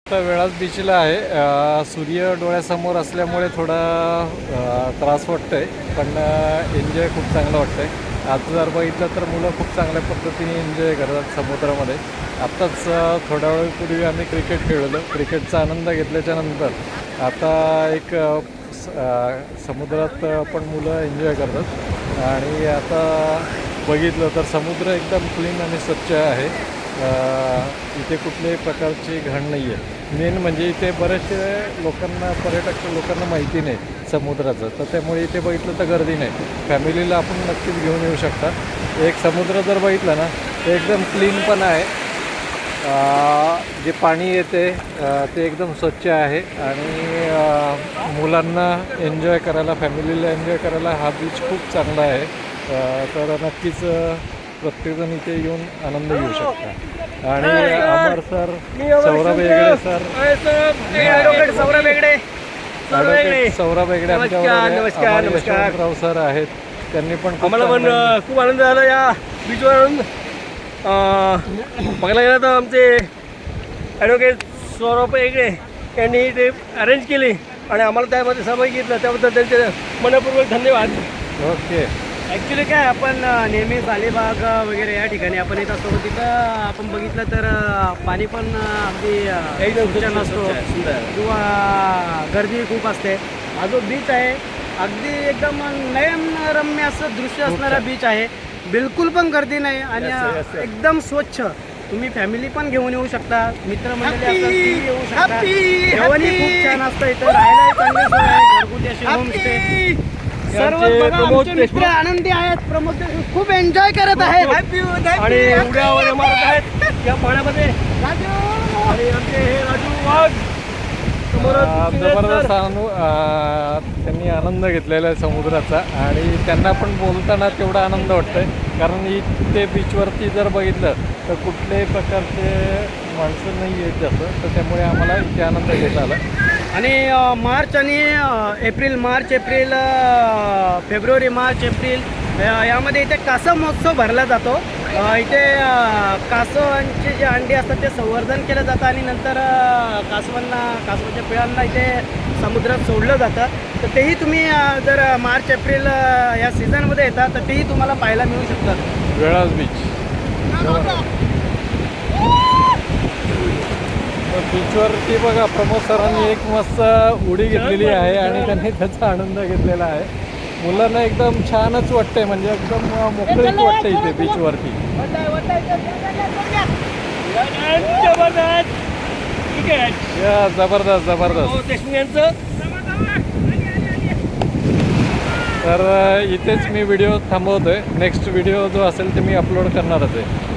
आता वेळाच बीचला आहे. सूर्य डोळ्यासमोर असल्यामुळे थोडा त्रास वाटतो आहे, पण एन्जॉय खूप चांगलं वाटतं आहे. आज जर बघितलं तर मुलं खूप चांगल्या पद्धतीने एन्जॉय करतात समुद्रामध्ये. आत्ताच थोड्या वेळापूर्वी आम्ही क्रिकेट खेळलो. क्रिकेटचा आनंद घेतल्याच्या नंतर आता एक समुद्रात पण मुलं एन्जॉय करतात. आणि आता बघितलं तर समुद्र एकदम क्लीन आणि स्वच्छ आहे. इथे कुठल्याही प्रकारची घाण नाही आहे. मेन म्हणजे इथे बरेचसे पर्यटक लोकांना माहिती नाही समुद्राचं, तर त्यामुळे इथे बघितलं तर गर्दी नाही. फॅमिलीला आपण नक्कीच घेऊन येऊ शकता. एक समुद्र जर बघितलं ना ते एकदम क्लीन पण आहे. जे पाणी येते ते एकदम स्वच्छ आहे. आणि मुलांना एन्जॉय करायला, फॅमिलीला एन्जॉय करायला हा बीच खूप चांगला आहे. तर नक्कीच प्रत्येकजण इथे येऊन आनंद घेऊ शकता. आणि अमर सर, सौरभ हेगडे सर, सौरभ हेगडे आमच्याबरोबर, यशवंतराव सर आहेत. त्यांनी पण आम्हाला पण खूप आनंद झाला या बीचवर बघायला गेलं तर आमचे ॲडव्होकेट सौरभ हेगडे यांनी ते अरेंज केली आणि आम्हाला त्यामध्ये सहभागी घेतलं, त्याबद्दल त्यांचे मनपूर्वक धन्यवाद. ओके. ॲक्च्युली काय आपण नेहमी अलिबाग वगैरे या ठिकाणी आपण येत असतो, तिथं आपण बघितलं तर पाणी पण अगदी एकदम स्वच्छ नसतो किंवा गर्दी खूप असते. हा जो बीच आहे अगदी एकदम नयनरम्य असं दृश्य असणारा बीच आहे. बिलकुल पण गर्दी नाही आणि एकदम स्वच्छ. तुम्ही फॅमिली पण घेऊन येऊ शकता, मित्रमंडळी असतात ती येऊ शकता. जेवणही खूप छान असतं इथं, राहायला चांगली सोय आहे, घरगुती अशी होमस्टे सर्व. बघा आमचे मित्र आनंदी आहेत, प्रमोद देशमुख खूप एन्जॉय करत आहेत आणि उड्या वगैरे मारत आहेत या पाण्यामध्ये. आणि आमचे हे राजू वाघ जबरदस्त त्यांनी आनंद घेतलेला आहे समुद्राचा. आणि त्यांना पण बोलताना तेवढा आनंद वाटतोय, कारण इथे बीचवरती जर बघितलं तर कुठल्याही प्रकारचे माणसं नाही आहेत जास्त, तर त्यामुळे आम्हाला इथे आनंद घेता आला. आणि मार्च आणि एप्रिल, फेब्रुवारी, मार्च, एप्रिल यामध्ये इथे कासव महोत्सव भरला जातो. इथे कासवांचे जे अंडी असतात ते संवर्धन केलं जातं आणि नंतर कासवाच्या पिळांना इथे समुद्रात सोडलं जातं. तर तेही तुम्ही जर मार्च एप्रिल या सीझनमध्ये येतात तर तेही तुम्हाला पाहायला मिळू शकतात. वेळाच बीच. बीचवरती बघा प्रमोद सरांनी एक मस्त उडी घेतलेली आहे आणि त्यांनी त्याचा आनंद घेतलेला आहे. मुलांना एकदम छानच वाटतंय, म्हणजे एकदम मोकळीक वाटते इथे बीचवरती. जबरदस्त जबरदस्त. तर इथेच मी व्हिडिओ थांबवतोय. नेक्स्ट व्हिडिओ जो असेल ते मी अपलोड करणारच आहे.